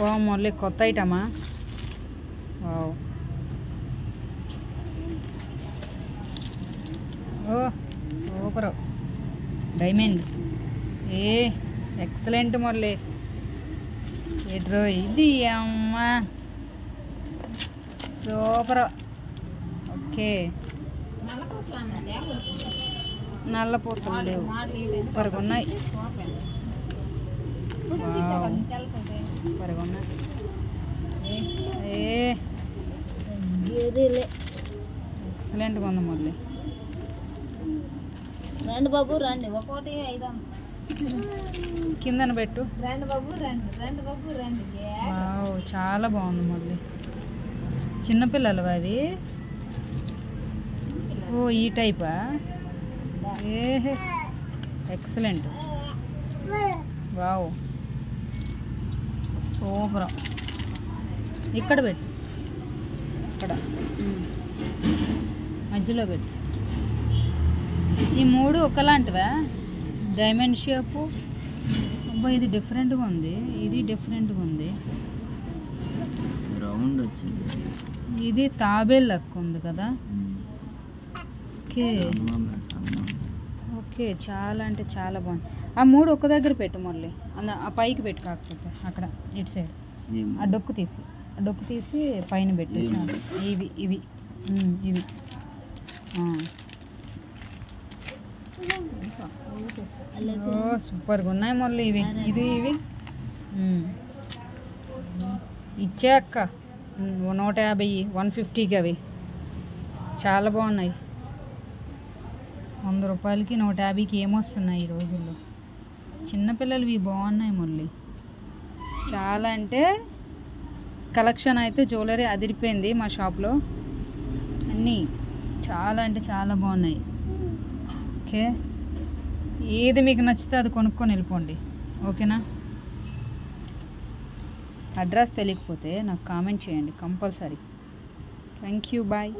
ఓ మళ్ళీ కొత్త ఐటమా? వావ్. ఓ super. Diamond. ఏ excellent Murali. ఎట్రో ఇది అమ్మా సూపర్. ఓకే. నల్ల పూసలు లేవు, సూపర్గా ఉన్నాయి. సూపర్గా ఉన్నాయి. ఎక్సలెంట్గా ఉంది మురళి. రండి బాబు రండి, ఒకటి 500 కిందన పెట్టు. రండి బాబు రండి, రండి బాబు రండి. వావ్ చాలా బాగుంది మురళి. చిన్నపిల్లలు అవి. ఓ ఈ టైపా? ఏ ఎక్సలెంట్. Wow super. ఇక్కడ పెట్టు, ఇక్కడ మధ్యలో పెట్టు. ఈ మూడు ఒకలాంటివా? Diamond shape. అబ్బా ఇది డిఫరెంట్గా ఉంది, ఇది డిఫరెంట్గా ఉంది. రౌండ్ వచ్చింది. ఇది తాబేల్ లెక్క ఉంది కదా. ఓకే ఓకే, చాలా అంటే చాలా బాగుంది. ఆ మూడు ఒక దగ్గర పెట్టు మురళి. ఆ పైకి పెట్టు, కాకపోతే అక్కడ ఇటు సైడ్ ఆ డొక్కు తీసి పైన పెట్టు. ఇవి ఇవి ఇవి ఓ సూపర్గా ఉన్నాయి మురళి. ఇవి ఇవి ఇచ్చే అక్క 150 150కి అవి చాలా బాగున్నాయి. 100 రూపాయలకి 150కి ఏమొస్తున్నాయి ఈ రోజుల్లో. చిన్నపిల్లలు ఇవి బాగున్నాయి మురళి. చాలా అంటే కలెక్షన్ అయితే జ్యువెలరీ అదిరిపోయింది మా షాప్లో. అన్నీ చాలా అంటే చాలా బాగున్నాయి. ఓకే, ఏది మీకు నచ్చితే అది కొనుక్కొని వెళ్ళిపోండి. ఓకేనా? అడ్రస్ తెలియకపోతే నాకు కామెంట్ చేయండి కంపల్సరీ. Thank you, bye.